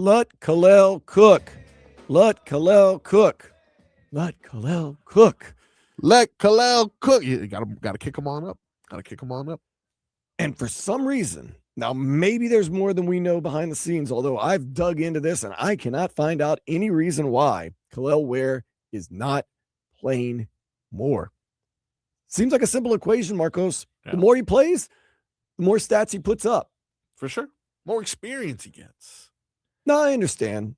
Let Kel'el cook. Let Kel'el cook. Let Kel'el cook. Let Kel'el cook. You gotta kick him on up. Gotta kick him on up. And for some reason, now maybe there's more than we know behind the scenes, although I've dug into this and I cannot find out any reason why Kel'el Ware is not playing more. Seems like a simple equation, Marcos. Yeah. The more he plays, the more stats he puts up. For sure. More experience he gets. Now, I understand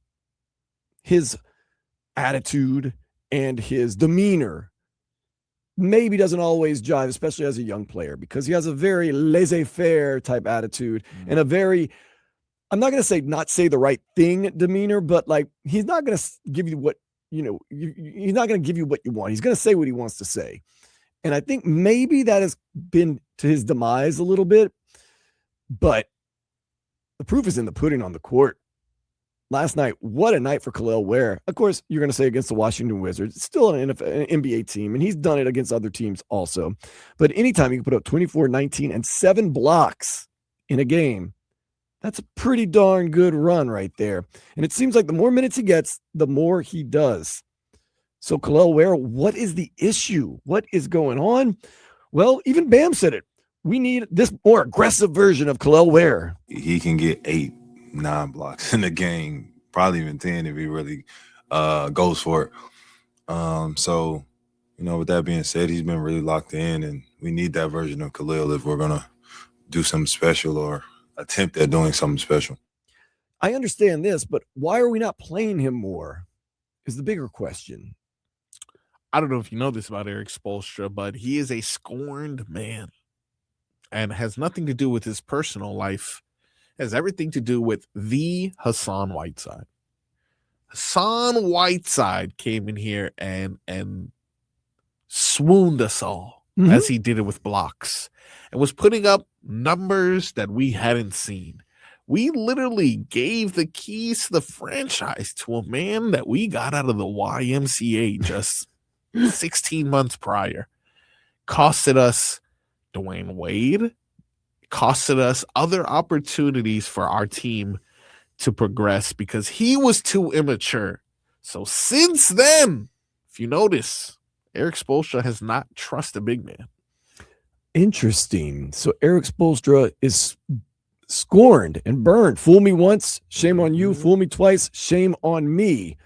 his attitude and his demeanor maybe doesn't always jive, especially as a young player, because he has a very laissez-faire type attitude and a very, I'm not going to say not say the right thing demeanor, but like he's not going to give you what, he's not going to give you what you want. He's going to say what he wants to say. And I think maybe that has been to his demise a little bit, but the proof is in the pudding on the court. Last night, what a night for Kel'el Ware. Of course, you're going to say against the Washington Wizards. It's still an NBA team, and he's done it against other teams also. But anytime you can put up 24, 19, and 7 blocks in a game, that's a pretty darn good run right there. And it seems like the more minutes he gets, the more he does. So Kel'el Ware, what is the issue? What is going on? Well, even Bam said it. We need this more aggressive version of Kel'el Ware. He can get 8, 9 blocks in the game, probably even 10 if he really goes for it. So, with that being said, he's been really locked in, and we need that version of Kel'el if we're going to do something special or attempt at doing something special. I understand this, but why are we not playing him more is the bigger question. I don't know if you know this about Erik Spoelstra, but he is a scorned man and has nothing to do with his personal life. It has everything to do with the Hassan Whiteside. Hassan Whiteside came in here and swooned us all as he did it with blocks and was putting up numbers that we hadn't seen. We literally gave the keys to the franchise to a man that we got out of the YMCA just 16 months prior. Costed us Dwayne Wade, costed us other opportunities for our team to progress because he was too immature. So since then, if you notice, Erik Spoelstra has not trusted big man. Interesting. So Erik Spoelstra is scorned and burned. Fool me once, shame on you. Fool me twice, shame on me.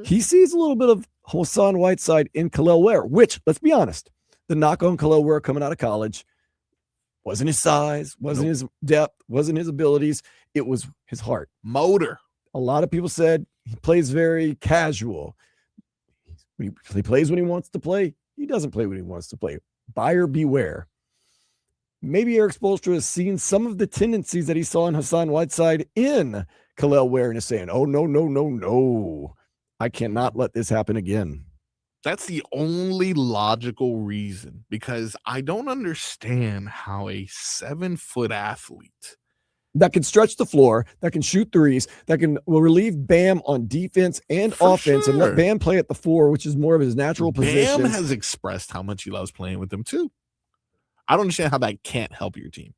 He sees a little bit of Hassan Whiteside in Kel'el Ware, which, let's be honest, the knock on Kel'el Ware coming out of college wasn't his size, wasn't his depth, wasn't his abilities. It was his heart. Motor. A lot of people said he plays very casual. He plays when he wants to play. He doesn't play when he wants to play. Buyer beware. Maybe Erik Spoelstra has seen some of the tendencies that he saw in Hassan Whiteside in Kel'el Ware and is saying, oh, no. I cannot let this happen again. That's the only logical reason, because I don't understand how a 7-foot athlete that can stretch the floor, that can shoot threes, that will relieve Bam on defense and offense and let Bam play at the 4, which is more of his natural position. Bam has expressed how much he loves playing with them too. I don't understand how that can't help your team.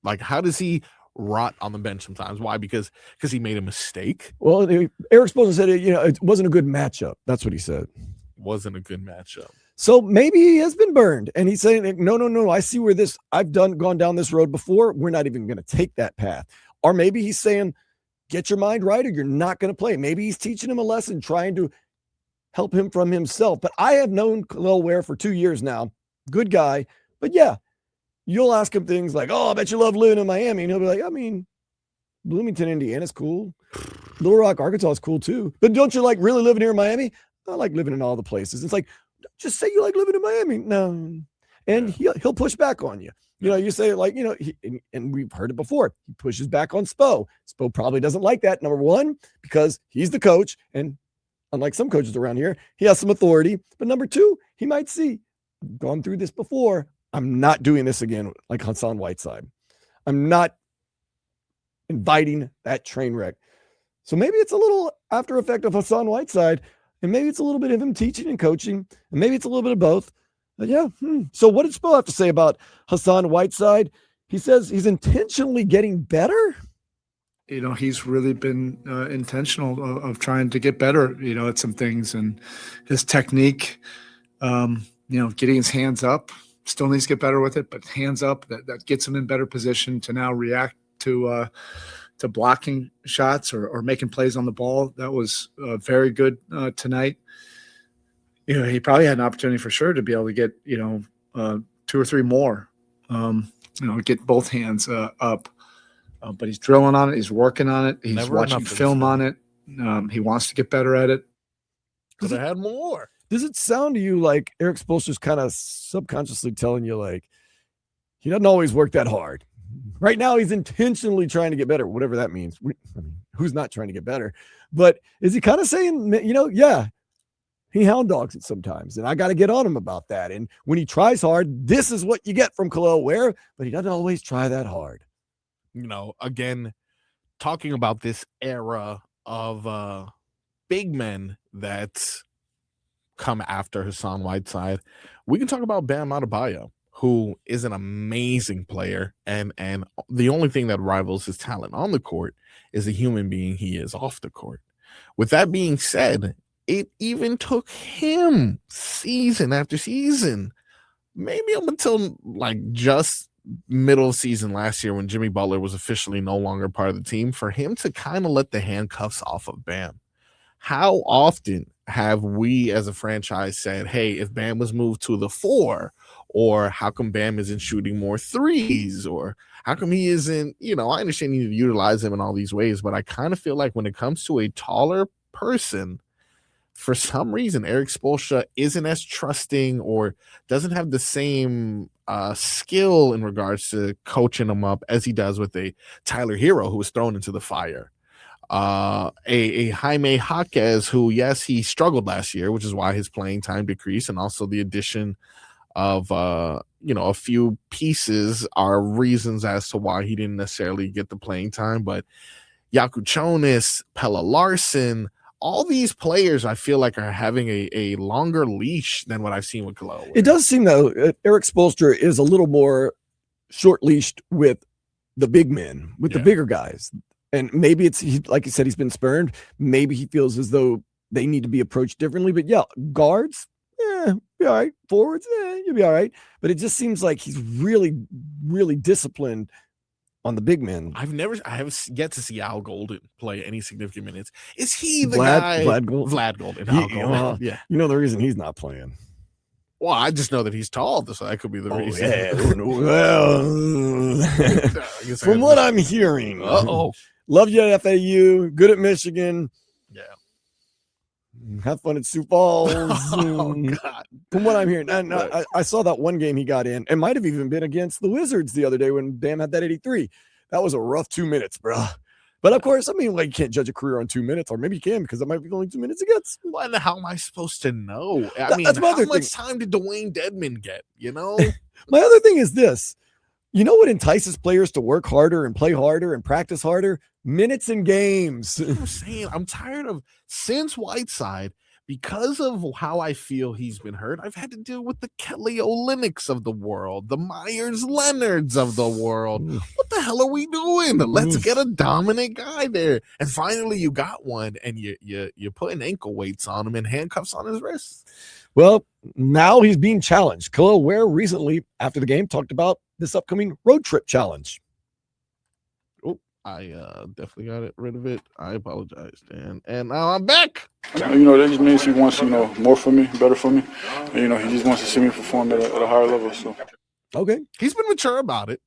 Like, how does he rot on the bench sometimes? Why? Because he made a mistake? Well, Erik Spoelstra said it wasn't a good matchup. That's what he said. Wasn't a good matchup. So maybe he has been burned, and he's saying, no, I see where I've gone down this road before. We're not even going to take that path. Or maybe he's saying, get your mind right or you're not going to play. Maybe he's teaching him a lesson, trying to help him from himself. But I have known Kel'el Ware for 2 years now. Good guy. But yeah, you'll ask him things like, oh, I bet you love living in Miami. And he'll be like, I mean, Bloomington, Indiana's cool. Little Rock, Arkansas is cool too. But don't you like really living here in Miami? I like living in all the places. It's like, just say you like living in Miami. No. And he'll push back on you. You say like, and we've heard it before. He pushes back on Spo. Spo probably doesn't like that. Number one, because he's the coach. And unlike some coaches around here, he has some authority. But number two, he might see, I've gone through this before. I'm not doing this again like Hassan Whiteside. I'm not inviting that train wreck. So maybe it's a little after effect of Hassan Whiteside, and maybe it's a little bit of him teaching and coaching, and maybe it's a little bit of both. But yeah. So what did Spo have to say about Hassan Whiteside? He says he's intentionally getting better. he's really been intentional of trying to get better, at some things, and his technique, getting his hands up, still needs to get better with it, but hands up, that gets him in better position to now react to blocking shots or making plays on the ball. That was very good tonight. He probably had an opportunity for sure to be able to get, 2 or 3 more, get both hands up. But he's drilling on it. He's working on it. He's watching film on it. He wants to get better at it. Could have had more. Does it sound to you like Erik Spoelstra's kind of subconsciously telling you, like, he doesn't always work that hard? Right now, he's intentionally trying to get better, whatever that means. Who's not trying to get better? But is he kind of saying, yeah, he hound dogs it sometimes, and I got to get on him about that. And when he tries hard, this is what you get from Kel'el Ware, but he doesn't always try that hard. Again, talking about this era of big men that's come after Hassan Whiteside, we can talk about Bam Adebayo, who is an amazing player, and the only thing that rivals his talent on the court is the human being he is off the court. With that being said, it even took him season after season, maybe up until like just middle of season last year when Jimmy Butler was officially no longer part of the team, for him to kind of let the handcuffs off of Bam. How often have we as a franchise said, hey, if Bam was moved to the 4, or how come Bam isn't shooting more threes, or how come he isn't, I understand you need to utilize him in all these ways, but I kind of feel like when it comes to a taller person, for some reason, Erik Spoelstra isn't as trusting or doesn't have the same skill in regards to coaching him up as he does with a Tyler Hero, who was thrown into the fire. A Jaime Jaquez, who, yes, he struggled last year, which is why his playing time decreased, and also the addition of a few pieces are reasons as to why he didn't necessarily get the playing time. But Yaku Chonis, Pella Larson, all these players I feel like are having a longer leash than what I've seen with Kel'el Ware. It does seem that Erik Spoelstra is a little more short-leashed with the big men, with the bigger guys. And maybe like you said, he's been spurned. Maybe he feels as though they need to be approached differently. But yeah, guards, be all right. Forwards, you'll be all right. But it just seems like he's really, really disciplined on the big men. I have yet to see Al Golden play any significant minutes. Is he the guy? Vlad Golden. Vlad Golden. Al Golden. Yeah. You know the reason he's not playing. Well, I just know that he's tall, so that could be the reason. Well, from what I'm hearing, love you at FAU, good at Michigan. Yeah. Have fun at Sioux Falls. God. From what I'm hearing, I saw that one game he got in. It might have even been against the Wizards the other day when Bam had that 83. That was a rough 2 minutes, bro. But of course, you can't judge a career on 2 minutes, or maybe you can because it might be only 2 minutes against. Well, and how am I supposed to know? That's my how other much thing. time did Dwayne Dedman get? My other thing is this. You know what entices players to work harder and play harder and practice harder? Minutes and games. I'm saying I'm tired of, since Whiteside, because of how I feel he's been hurt, I've had to deal with the Kelly Olynyk's of the world, the Myers Leonards of the world. What the hell are we doing? Let's get a dominant guy there. And finally you got one, and you're putting ankle weights on him and handcuffs on his wrists. Well, now he's being challenged. Kel'el Ware recently, after the game, talked about this upcoming road trip challenge. I definitely got rid of it. I apologize, Dan. And now I'm back. That just means he wants, more for me, better for me. And, he just wants to see me perform at a higher level. So, okay. He's been mature about it.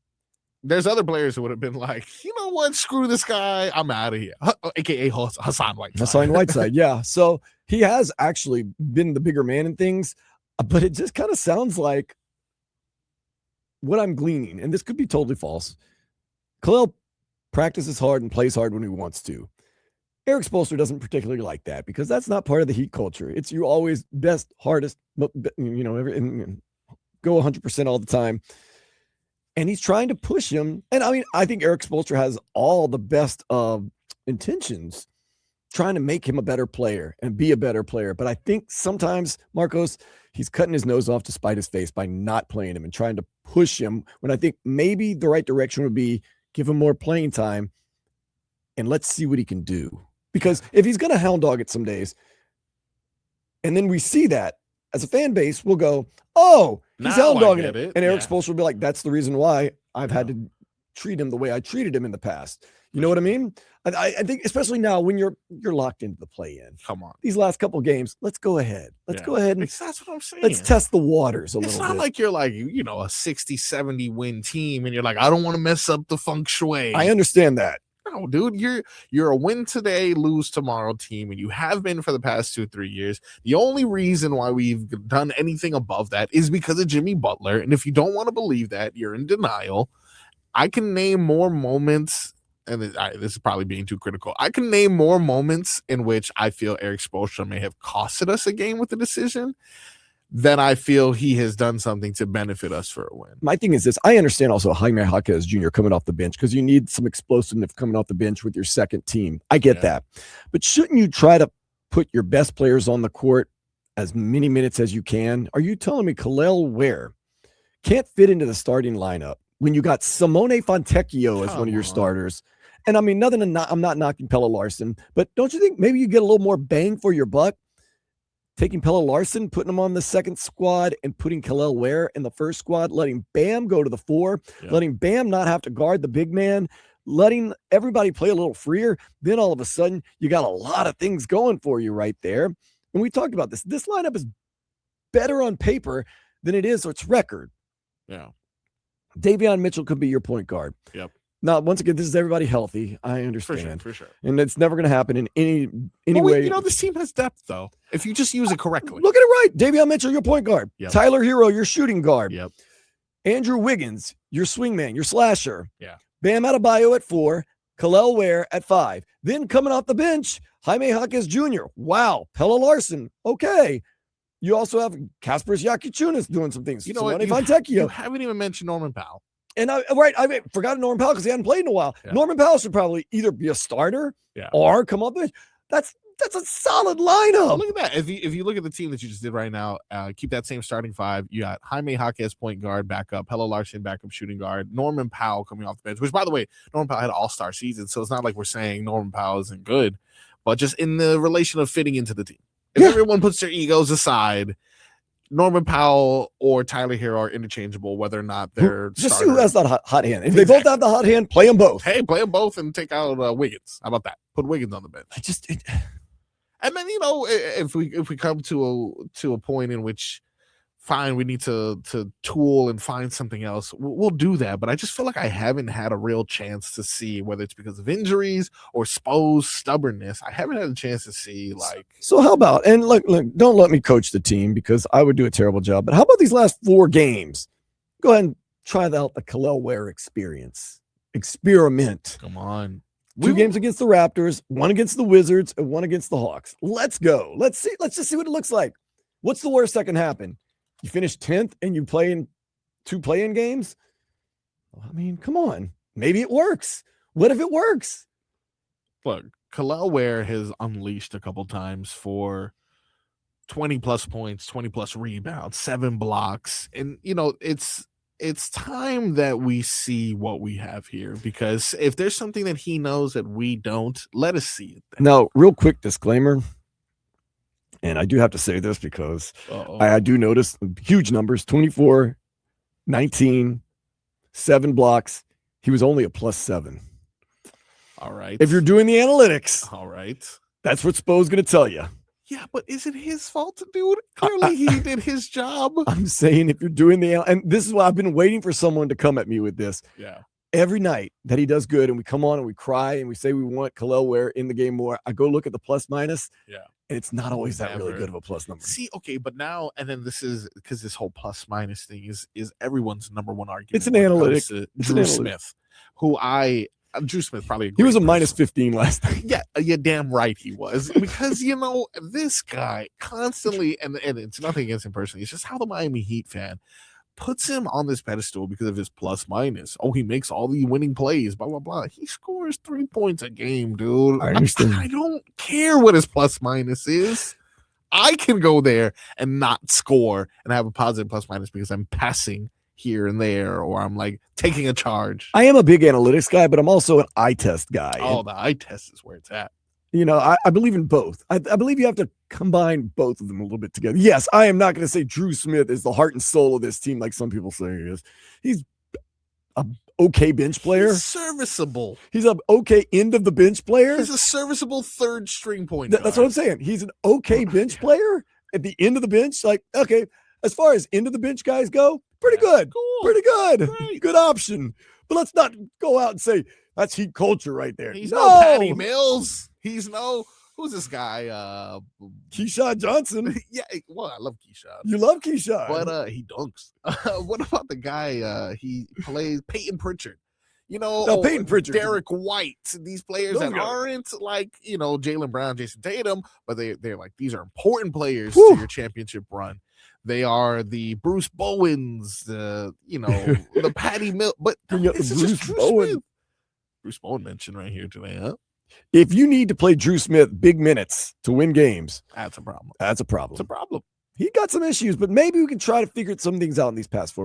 There's other players who would have been like, you know what? Screw this guy. I'm out of here. AKA Hassan Whiteside. Hassan Whiteside, yeah. So he has actually been the bigger man in things, but it just kind of sounds like what I'm gleaning, and this could be totally false. Kel'el practices hard and plays hard when he wants to. Erik Spoelstra doesn't particularly like that because that's not part of the Heat culture. It's you always best, hardest, go 100% all the time. And he's trying to push him. And I think Erik Spoelstra has all the best of intentions trying to make him a better player and be a better player. But I think sometimes, Marcos, he's cutting his nose off to spite his face by not playing him and trying to push him when I think maybe the right direction would be give him more playing time and let's see what he can do. Because if he's going to hound dog it some days, and then we see that as a fan base, we'll go, oh, he's hound dogging it. And Erik Spoelstra will be like, that's the reason why I've had to treat him the way I treated him in the past. You know what I mean? I think especially now when you're locked into the play-in. Come on. These last couple games, let's go ahead. Let's go ahead and that's what I'm saying. Let's test the waters a little bit. It's not like you're like, a 60, 70 win team and you're like, I don't want to mess up the feng shui. I understand that. No, dude, you're a win today, lose tomorrow team, and you have been for the past 2-3 years. The only reason why we've done anything above that is because of Jimmy Butler. And if you don't want to believe that, you're in denial. I can name more moments, and this is probably being too critical. I can name more moments in which I feel Erik Spoelstra may have costed us a game with the decision than I feel he has done something to benefit us for a win. My thing is this. I understand also Jaime Jaquez Jr. coming off the bench because you need some explosiveness coming off the bench with your second team. I get that. But shouldn't you try to put your best players on the court as many minutes as you can? Are you telling me Kel'el Ware can't fit into the starting lineup when you got Simone Fontecchio as one of your starters? And I mean, I'm not knocking Pelle Larsson, but don't you think maybe you get a little more bang for your buck taking Pelle Larsson, putting him on the second squad, and putting Kel'el Ware in the first squad, letting Bam go to the 4, letting Bam not have to guard the big man, letting everybody play a little freer? Then all of a sudden, you got a lot of things going for you right there. And we talked about this. This lineup is better on paper than it is its record. Yeah. Davion Mitchell could be your point guard. Yep. Now, once again, this is everybody healthy. I understand. For sure. And it's never going to happen in any way. This team has depth, though, if you just use it correctly. Look at it right. Davion Mitchell, your point guard. Yep. Tyler Hero, your shooting guard. Yep. Andrew Wiggins, your swingman, your slasher. Yeah. Bam Adebayo at 4. Kel'el Ware at 5. Then coming off the bench, Jaime Jaquez Jr. Wow. Pelle Larsson. Okay. You also have Kasparas Jakuchunas doing some things. You know what? You haven't even mentioned Norman Powell. And I forgot Norman Powell because he hadn't played in a while. Yeah. Norman Powell should probably either be a starter or come off the bench. That's a solid lineup. Oh, look at that. If you look at the team that you just did right now, keep that same starting 5. You got Jaime Jaquez point guard backup, Pelle Larsson backup shooting guard, Norman Powell coming off the bench, which, by the way, Norman Powell had an all-star season, so it's not like we're saying Norman Powell isn't good, but just in the relation of fitting into the team. If everyone puts their egos aside, Norman Powell or Tyler Hero are interchangeable, whether or not they're just see who has that hot hand. If they both have the hot hand, play them both. Hey, play them both and take out Wiggins. How about that? Put Wiggins on the bench. And then if we come to a point in which, fine, we need to tool and find something else, we'll do that. But I just feel like I haven't had a real chance to see, whether it's because of injuries or Spo's stubbornness, I haven't had a chance to see So how about, and look, don't let me coach the team because I would do a terrible job, but how about these last 4 games? Go ahead and try out the Kel'el Ware experiment. Come on. 2 games against the Raptors, 1 against the Wizards, and 1 against the Hawks. Let's go. Let's just see what it looks like. What's the worst that can happen? You finish 10th and you play in 2 play-in games? I mean, come on. Maybe it works. What if it works? Look, Kel'el Ware has unleashed a couple times for 20-plus points, 20-plus rebounds, 7 blocks. And, it's time that we see what we have here, because if there's something that he knows that we don't, let us see it then. Now, real quick disclaimer, and I do have to say this because I do notice huge numbers, 24, 19, 7 blocks. He was only a +7. All right. If you're doing the analytics, all right, that's what Spo's going to tell you. Yeah, but is it his fault, dude? Clearly he did his job. I'm saying if you're doing and this is why I've been waiting for someone to come at me with this. Yeah. Every night that he does good and we come on and we cry and we say we want Kel'el Ware in the game more, I go look at the plus minus. Yeah. And it's not always that really good of a plus number. See, okay, but now, and then this is because this whole plus minus thing is everyone's number one argument. It's an analytic. Drew Smith, who Drew Smith probably he was a -15 last night. Yeah, you're damn right he was, because this guy constantly, and it's nothing against him personally, it's just how the Miami Heat fan puts him on this pedestal because of his plus minus. Oh, he makes all the winning plays, blah blah blah. He scores 3 points a game, dude. I understand. I don't care what his plus minus is. I can go there and not score and have a positive plus minus because I'm passing here and there, or I'm like taking a charge. I am a big analytics guy, but I'm also an eye test guy. Oh, the eye test is where it's at. I believe in both. I believe you have to combine both of them a little bit together. Yes, I am not going to say Drew Smith is the heart and soul of this team like some people say he is. He's a okay bench player. He's serviceable. He's an okay end of the bench player. He's a serviceable third string point. That's what I'm saying. He's an okay bench player at the end of the bench. Like, okay, as far as end of the bench guys go, pretty good. Cool. Pretty good. Great. Good option. But let's not go out and say that's Heat culture right there. He's no Patty Mills. He's who's this guy? Keyshawn Johnson. Yeah, well, I love Keyshawn. You love Keyshawn. But he dunks. What about the guy he plays Peyton Pritchard? Peyton Pritchard. Derek White. These players that aren't like, Jaylen Brown, Jason Tatum, but they're like, these are important players to your championship run. They are the Bruce Bowens, the Patty Mills, but it's just Drew Smith. Bruce Bowen mentioned right here today, huh? If you need to play Drew Smith big minutes to win games, that's a problem. That's a problem. It's a problem. He got some issues, but maybe we can try to figure some things out in these past 4